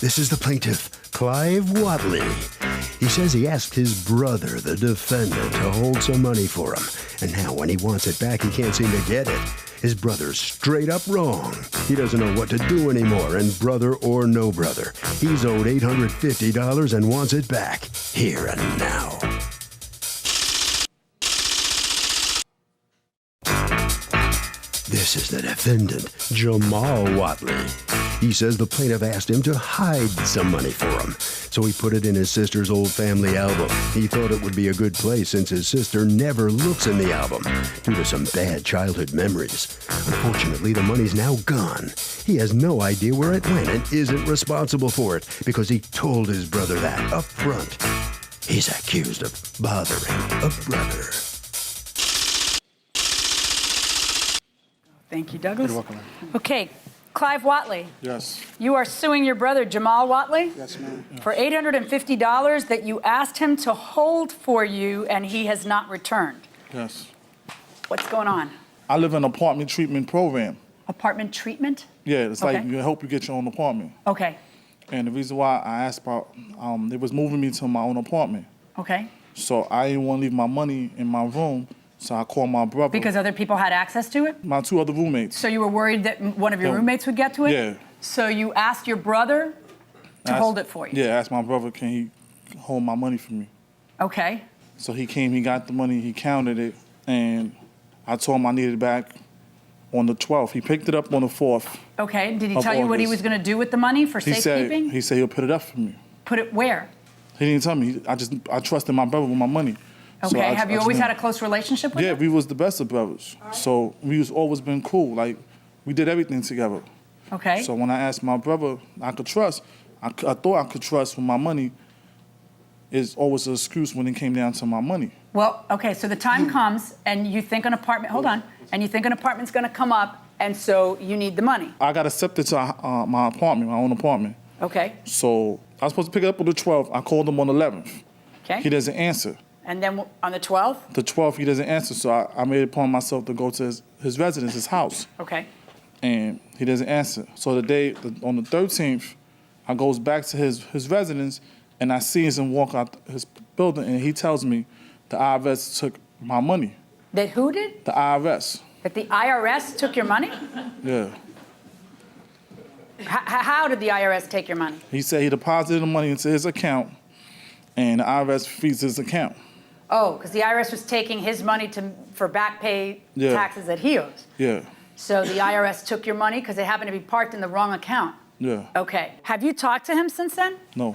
This is the plaintiff, Clive Watley. He says he asked his brother, the defendant, to hold some money for him. And now when he wants it back, he can't seem to get it. His brother's straight up wrong. He doesn't know what to do anymore, and brother or no brother, he's owed $850 and wants it back, here and now. This is the defendant, Jamal Watley. He says the plaintiff asked him to hide some money for him, so he put it in his sister's old family album. He thought it would be a good place since his sister never looks in the album due to some bad childhood memories. Unfortunately, the money's now gone. He has no idea where it went and isn't responsible for it because he told his brother that up front. He's accused of bothering a brother. Thank you, Douglas. You're welcome. Okay, Clive Watley. Yes. You are suing your brother, Jamal Watley? Yes, ma'am. For $850 that you asked him to hold for you and he has not returned. Yes. What's going on? I live in an apartment treatment program. Apartment treatment? Yeah, it's Okay. like you help you get your own apartment. Okay. And the reason why I asked about, they was moving me to my own apartment. Okay. So I didn't want to leave my money in my room, so I called my brother. Because other people had access to it? My two other roommates. So you were worried that one of your Yeah. roommates would get to it? Yeah. So you asked your brother to hold it for you? Yeah, I asked my brother, can he hold my money for me? Okay. So he came, he got the money, he counted it, and I told him I needed it back on the 12th. He picked it up on the 4th. Okay. Did he Of tell you what he August. was going to do with the money for He safekeeping? said he'll put it up for me. Put it where? He didn't tell me. I trusted my brother with my money. Okay. So Have you always had a close relationship with Yeah, him? we was the best of brothers. So we was always been cool. Like, we did everything together. Okay. So when I asked my brother I could trust, I thought I could trust with my money, is always an excuse when it came down to my money. Well, okay, so the time comes and you think an apartment, hold on, and you think an apartment's gonna come up and so you need the money. I got accepted to my apartment, my own apartment. Okay, So I was supposed to pick it up on the 12th. I called him on the 11th. He okay. doesn't answer. And then on the 12th? The 12th, he doesn't answer. So I made it upon myself to go to his residence, his house. Okay, And he doesn't answer. So on the 13th, I goes back to his residence, and I see him walk out his building, and he tells me the IRS took my money. that who did? The IRS. That the IRS took your money? Yeah. How did the IRS take your money? He said he deposited the money into his account, and the IRS freezed his account. Oh, because the IRS was taking his money for back pay Yeah. taxes that he owes. Yeah. So the IRS took your money because it happened to be parked in the wrong account. Yeah. Okay, have you talked to him since then? No.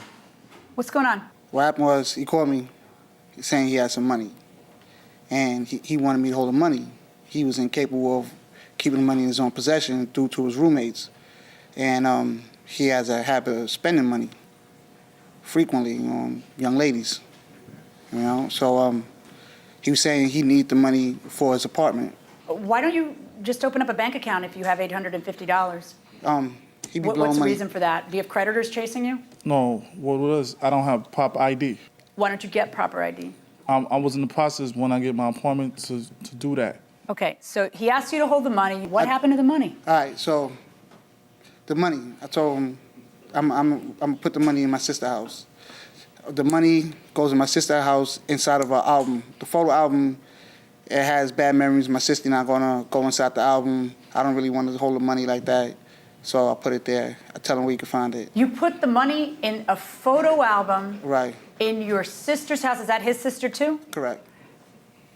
What's going on? What happened was he called me saying he had some money, and he wanted me to hold the money. He was incapable of keeping the money in his own possession due to his roommates, and he has a habit of spending money frequently on young ladies, you know. So he was saying he needed the money for his apartment. Why don't you just open up a bank account if you have $850? He be What's blowing the money. reason for that? Do you have creditors chasing you? No. What it was, I don't have proper ID. Why don't you get proper ID? I was in the process when I get my apartment to do that. Okay, so he asked you to hold the money. What happened to the money? All right, so the money, I told him I'm gonna put the money in my sister's house. The money goes in my sister's house inside of her album. The photo album, it has bad memories. My sister not gonna go inside the album. I don't really want to hold the money like that, so I put it there. I tell him where you can find it. You put the money in a photo album Right, in your sister's house. Is that his sister too? correct.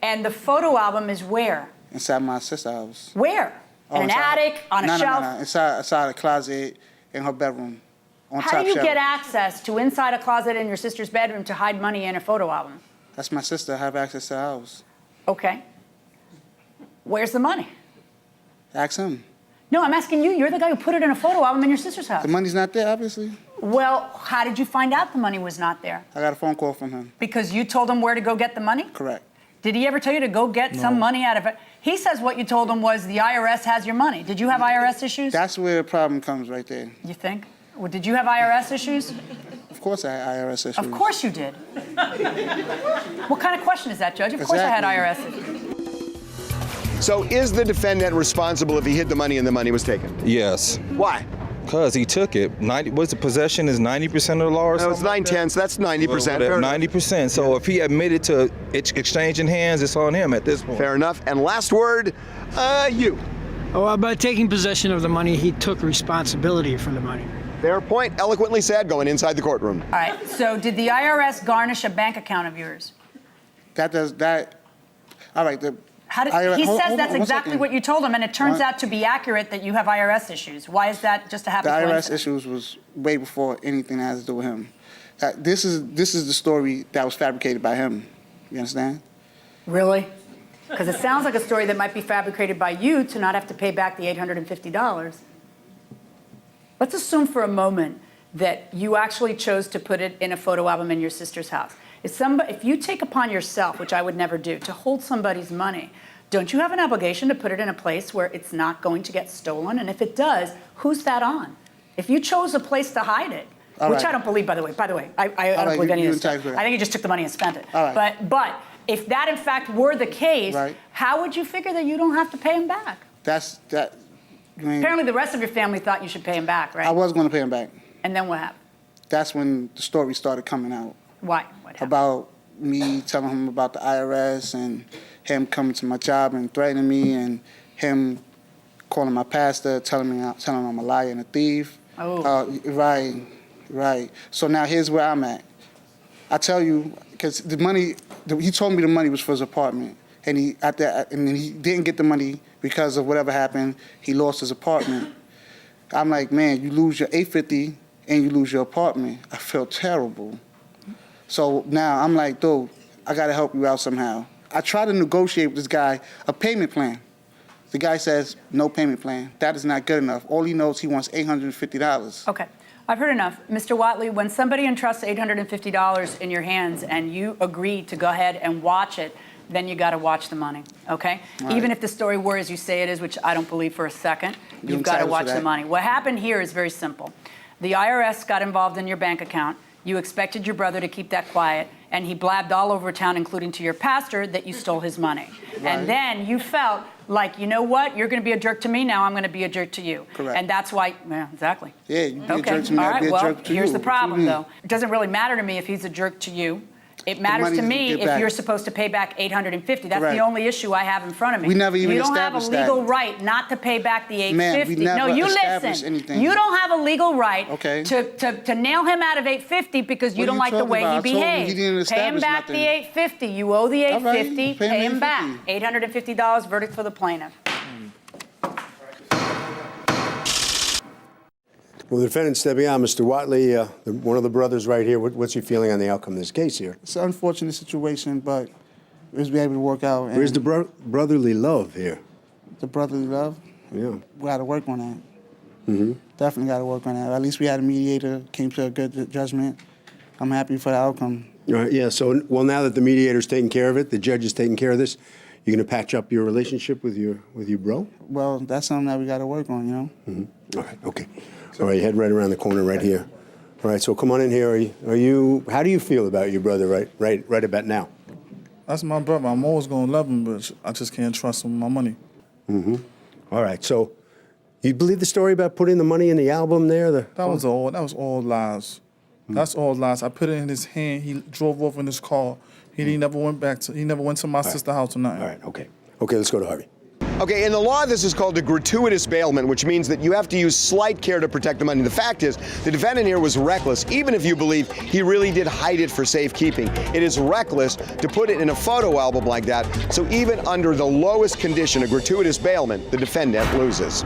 And the photo album is where? Inside my sister's house. Where? In an inside- attic? On a shelf? No. Inside a closet in her bedroom. On How top do you shelf. get access to inside a closet in your sister's bedroom to hide money in a photo album? That's my sister. I have access to the house. Okay. Where's the money? Ask him. No, I'm asking you. You're the guy who put it in a photo album in your sister's house. The money's not there, obviously. Well, how did you find out the money was not there? I got a phone call from him. Because you told him where to go get the money? Correct. Did he ever tell you to go get some money out of it? He says what you told him was the IRS has your money. Did you have IRS issues? That's where the problem comes right there. You think? Well, did you have IRS issues? Of course I had IRS issues. Of course you did. What kind of question is that, Judge? Of course I had Exactly. IRS issues. So is the defendant responsible if he hid the money and the money was taken? Yes. Why? Because he took it. What's the possession is 90% of the law or No, it's something? 9/10, so that's 90%. Fair enough. 90%. So if he admitted to exchanging hands, it's on him at this point. Fair enough. And last word, you. Oh, by taking possession of the money, he took responsibility for the money. Fair point, eloquently said, going inside the courtroom. All right, so did the IRS garnish a bank account of yours? All right. He says that's exactly what you told him, and it turns out to be accurate that you have IRS issues. Why is that just a happy The IRS coincidence? issues was way before anything that has to do with him. This is the story that was fabricated by him. You understand? Really? Because it sounds like a story that might be fabricated by you to not have to pay back the $850. Let's assume for a moment that you actually chose to put it in a photo album in your sister's house. If you take upon yourself, which I would never do, to hold somebody's money, don't you have an obligation to put it in a place where it's not going to get stolen? And if it does, who's that on? If you chose a place to hide it, which I don't believe, by the way, I don't believe any of this stuff. I think you just took the money and spent it. All right. But if that in fact were the case, how would you figure that you don't have to pay him back? Apparently the rest of your family thought you should pay him back, right? I was going to pay him back. And then what happened? That's when the story started coming out. Why? What happened? About me telling him about the IRS and him coming to my job and threatening me and him calling my pastor, telling him I'm a liar and a thief. Oh. Right. So now here's where I'm at. I tell you, because the money, he told me the money was for his apartment. And he didn't get the money because of whatever happened. He lost his apartment. I'm like, man, you lose your $850 and you lose your apartment. I feel terrible. So now I'm like, dude, I got to help you out somehow. I try to negotiate with this guy a payment plan. The guy says, no payment plan. That is not good enough. All he knows, he wants $850. Okay. I've heard enough. Mr. Watley, when somebody entrusts $850 in your hands and you agree to go ahead and watch it, then you got to watch the money, okay? Right. Even if the story were as you say it is, which I don't believe for a second, you've got to watch the money. What happened here is very simple. The IRS got involved in your bank account. You expected your brother to keep that quiet, and he blabbed all over town, including to your pastor, that you stole his money. Right. And then you felt like, you know what? You're going to be a jerk to me. Now I'm going to be a jerk to you. Correct. And that's why, yeah, exactly. Yeah, you be a jerk to me, I'll be a jerk to you. Here's the problem, though. It doesn't really matter to me if he's a jerk to you. It matters to me if you're supposed to pay back $850. That's the only issue I have in front of me. We never even You established don't have a legal right not to pay back the $850. Man, we never no, you established listen. anything. You don't have a legal right to nail him out of $850 because you don't like the way he behaved. Pay him back the $850. You owe the $850. Pay him back. $850 verdict for the plaintiff. Well, the defendant stepping out, Mr. Watley, one of the brothers right here. What's your feeling on the outcome of this case here? It's an unfortunate situation, but it was able to work out. Where's the brotherly love here? The brotherly love? Yeah. We got to work on that. Definitely got to work on that. At least we had a mediator, came to a good judgment. I'm happy for the outcome. All right, yeah, so, well, now that the mediator's taking care of it, the judge is taking care of this, you're going to patch up your relationship with your bro? Well, that's something that we got to work on, you know? All right, okay. All right, head right around the corner right here. All right, so come on in here. How do you feel about your brother right about now? That's my brother. I'm always going to love him, but I just can't trust him with my money. All right, so you believe the story about putting the money in the album there? That was all lies. That's all lies. I put it in his hand. He drove off in his car. He never went to my sister's house or nothing. All right, okay. Okay, let's go to Harvey. Okay, in the law, this is called a gratuitous bailment, which means that you have to use slight care to protect the money. The fact is, the defendant here was reckless, even if you believe he really did hide it for safekeeping. It is reckless to put it in a photo album like that, so even under the lowest condition, a gratuitous bailment, the defendant loses.